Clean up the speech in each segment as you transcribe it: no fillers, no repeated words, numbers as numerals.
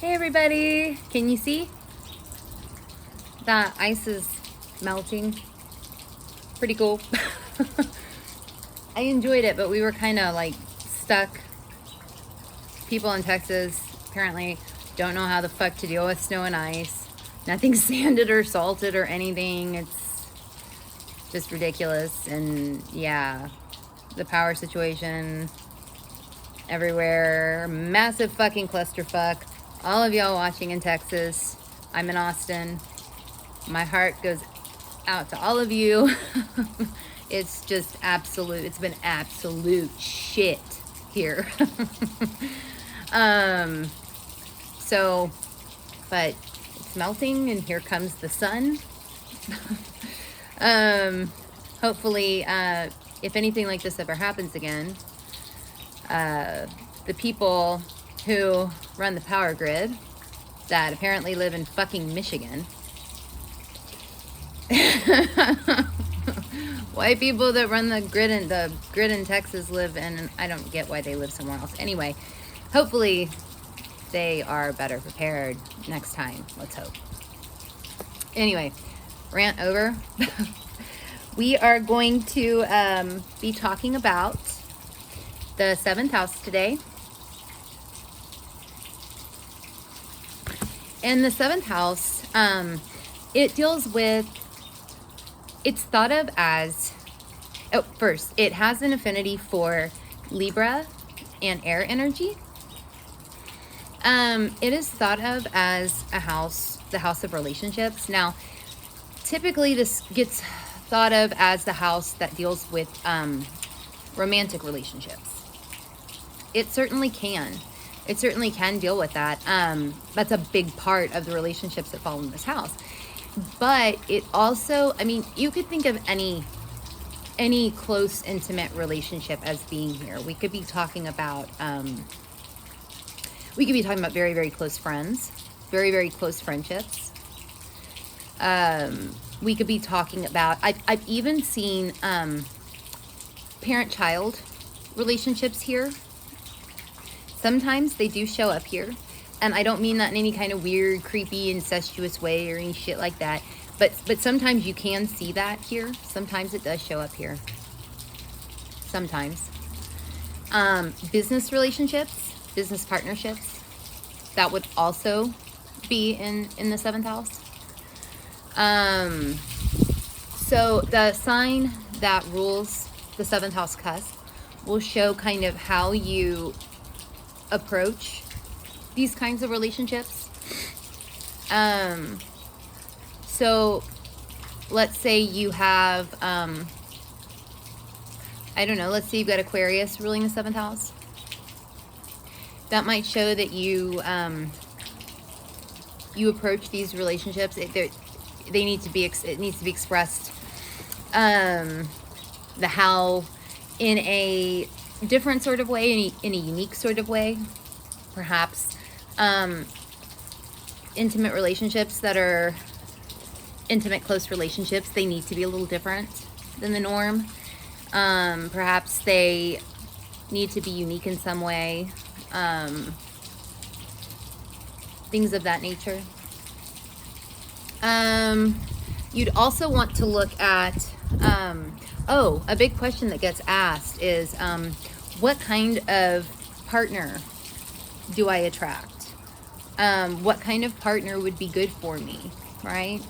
Hey everybody, can you see? That ice is melting. Pretty cool. I enjoyed it, but we were kind of like stuck. People in Texas apparently don't know how the fuck to deal with snow and ice. Nothing's sanded or salted or anything. It's just ridiculous. And yeah, the power situation everywhere. Massive fucking clusterfuck. All of y'all watching in Texas. I'm in Austin. My heart goes out to all of you. It's just absolute, it's been absolute shit here. But it's melting and here comes the sun. Hopefully, if anything like this ever happens again, the people who run the power grid that apparently live in fucking Michigan. White people that run the grid in Texas live in, and I don't get why they live somewhere else. Anyway, hopefully they are better prepared next time. Let's hope. Anyway, rant over. We are going to be talking about the 7th house today. And the 7th house, it deals with, it's thought of as, first, it has an affinity for Libra and air energy. It is thought of as a house, the house of relationships. Now, typically this gets thought of as the house that deals with romantic relationships. It certainly can. It certainly can deal with that. That's a big part of the relationships that fall in this house. But it also, I mean, you could think of any close, intimate relationship as being here. We could be talking about, very, very close friends, very, very close friendships. We could be talking about, I've even seen parent-child relationships here. Sometimes they do show up here, and I don't mean that in any kind of weird, creepy, incestuous way or any shit like that, but sometimes you can see that here. Sometimes it does show up here. Sometimes. Business relationships, business partnerships, that would also be in the 7th house. So the sign that rules the 7th house cusp will show kind of how you approach these kinds of relationships. So let's say you have, I don't know, let's say you've got Aquarius ruling the 7th house. That might show that you approach these relationships. It needs to be expressed, the how in a different sort of way, in a unique sort of way, perhaps. Intimate relationships that are intimate, close relationships, they need to be a little different than the norm. Perhaps they need to be unique in some way. Things of that nature. You'd also want to look at, a big question that gets asked is, what kind of partner do I attract? What kind of partner would be good for me, right?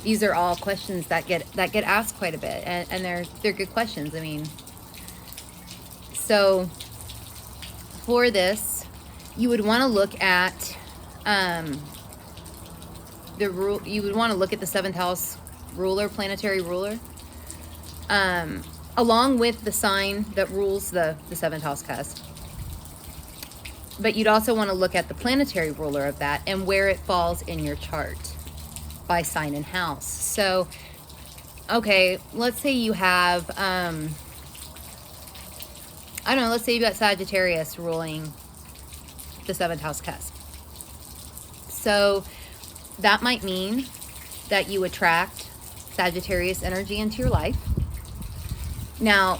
These are all questions that get asked quite a bit, and they're good questions. I mean, so for this, you would want to look at the rule. You would want to look at the 7th house ruler, planetary ruler, along with the sign that rules the 7th house cusp. But you'd also want to look at the planetary ruler of that and where it falls in your chart by sign and house. So, okay, let's say you have, I don't know, let's say you've got Sagittarius ruling the 7th house cusp. So that might mean that you attract Sagittarius energy into your life. Now,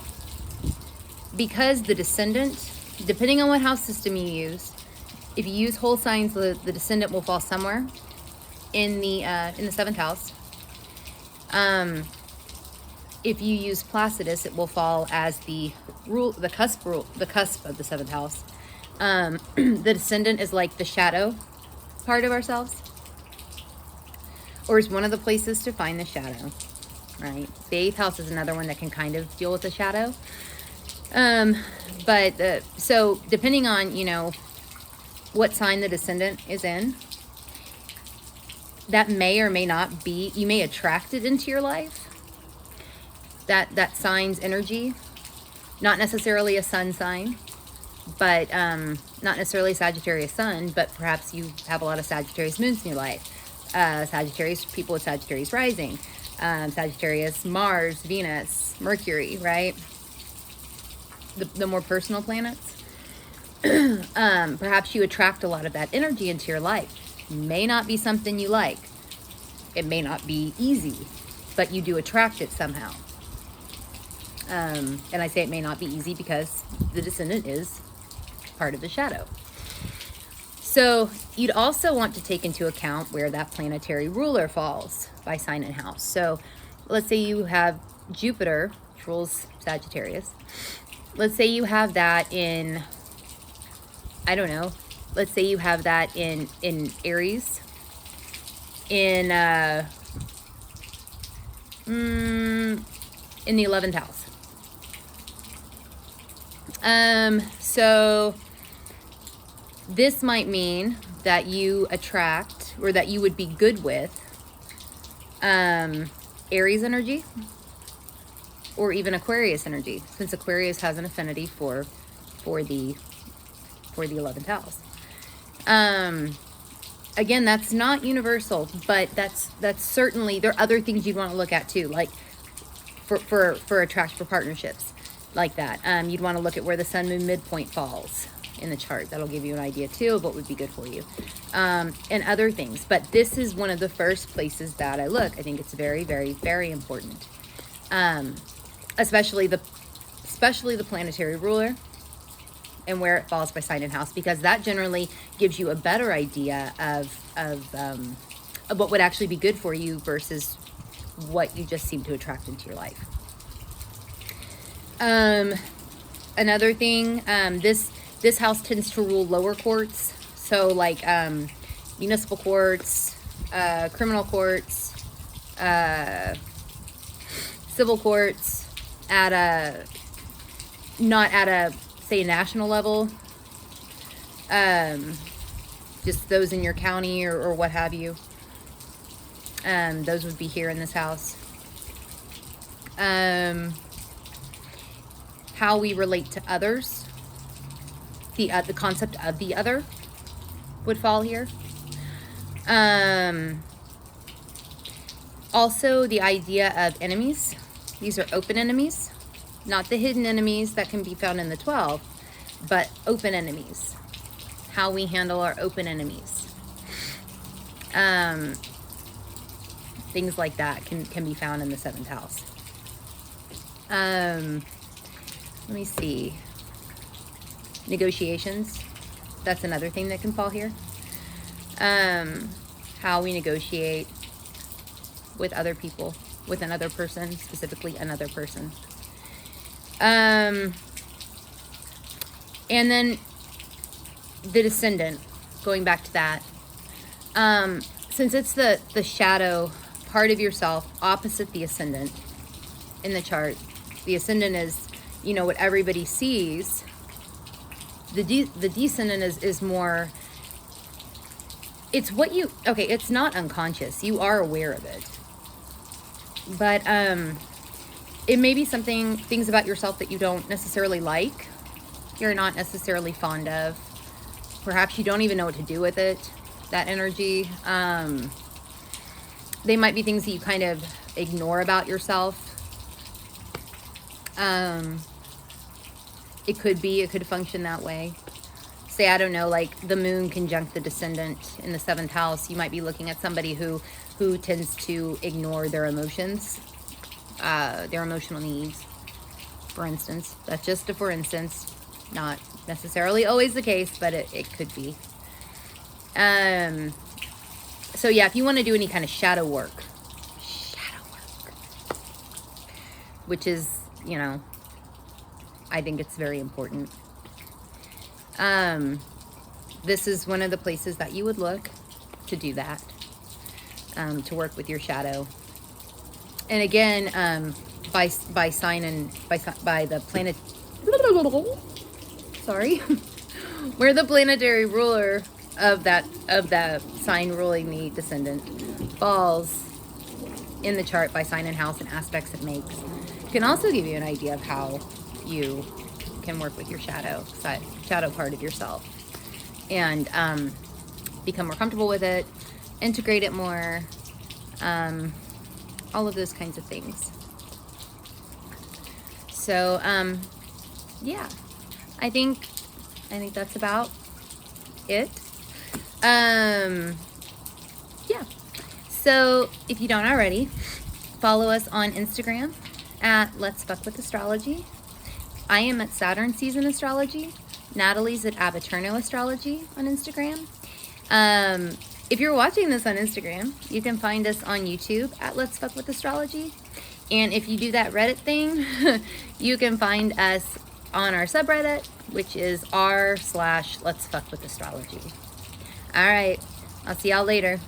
because the descendant, depending on what house system you use, If you use whole signs, the descendant will fall somewhere in the seventh house. If you use Placidus, it will fall as the cusp of the seventh house. The descendant is like the shadow part of ourselves, or is one of the places to find the shadow, right? The eighth house is another one that can kind of deal with the shadow. So depending on, you know, what sign the descendant is in, that may or may not be, you may attract it into your life. That sign's energy, not necessarily a sun sign, but not necessarily Sagittarius sun, but perhaps you have a lot of Sagittarius moons in your life. Sagittarius, people with Sagittarius rising, Sagittarius, Mars, Venus, Mercury, right? The more personal planets. Perhaps you attract a lot of that energy into your life. May not be something you like. It may not be easy, but you do attract it somehow. And I say it may not be easy because the descendant is part of the shadow. So you'd also want to take into account where that planetary ruler falls by sign and house. So let's say you have Jupiter, which rules Sagittarius. Let's say you have that in, I don't know, let's say you have that in Aries, in the 11th house. So this might mean that you attract, or that you would be good with, Aries energy, or even Aquarius energy, since Aquarius has an affinity for the 11th house. Again, that's not universal, but that's certainly, there are other things you'd want to look at too, like for partnerships like that. You'd want to look at where the sun moon midpoint falls in the chart. That'll give you an idea too of what would be good for you, and other things. But this is one of the first places that I look. I think it's very, very, very important, especially the planetary ruler and where it falls by sign and house, because that generally gives you a better idea of what would actually be good for you versus what you just seem to attract into your life. Another thing, this house tends to rule lower courts, so like municipal courts, criminal courts, civil courts, not at a say national level, just those in your county or what have you. Those would be here in this house. How we relate to others, the concept of the other would fall here. Also the idea of enemies. These are open enemies, not the hidden enemies that can be found in the 12, but open enemies. How we handle our open enemies. Things like that can be found in the 7th house. Let me see. Negotiations. That's another thing that can fall here. How we negotiate with other people, with another person, specifically another person. And then the descendant, going back to that. Since it's the shadow part of yourself opposite the ascendant in the chart, the ascendant is, you know, what everybody sees. The descendant is more, it's what you, okay, it's not unconscious. You are aware of it. But it may be things about yourself that you don't necessarily like. You're not necessarily fond of. Perhaps you don't even know what to do with it, that energy. They might be things that you kind of ignore about yourself. It could function that way. Say, I don't know, like the moon conjunct the descendant in the 7th house. You might be looking at somebody who tends to ignore their emotions, their emotional needs, for instance. That's just a for instance, not necessarily always the case, but it could be. So yeah, if you want to do any kind of shadow work, which is, you know, I think it's very important. This is one of the places that you would look to do that, to work with your shadow. And again, by sign and by the planet, sorry, where the planetary ruler of the sign ruling the descendant falls in the chart by sign and house and aspects it makes, can also give you an idea of how you can work with your shadow part of yourself, and become more comfortable with it, integrate it more, all of those kinds of things. So yeah, I think that's about it. Yeah, so if you don't already, follow us on Instagram at Let's Fuck with Astrology. I am at Saturn Season Astrology. Natalie's at Abaturno Astrology on Instagram. If you're watching this on Instagram, you can find us on YouTube at Let's Fuck with Astrology. And if you do that Reddit thing, you can find us on our subreddit, which is r/Let's Fuck with Astrology. All right, I'll see y'all later.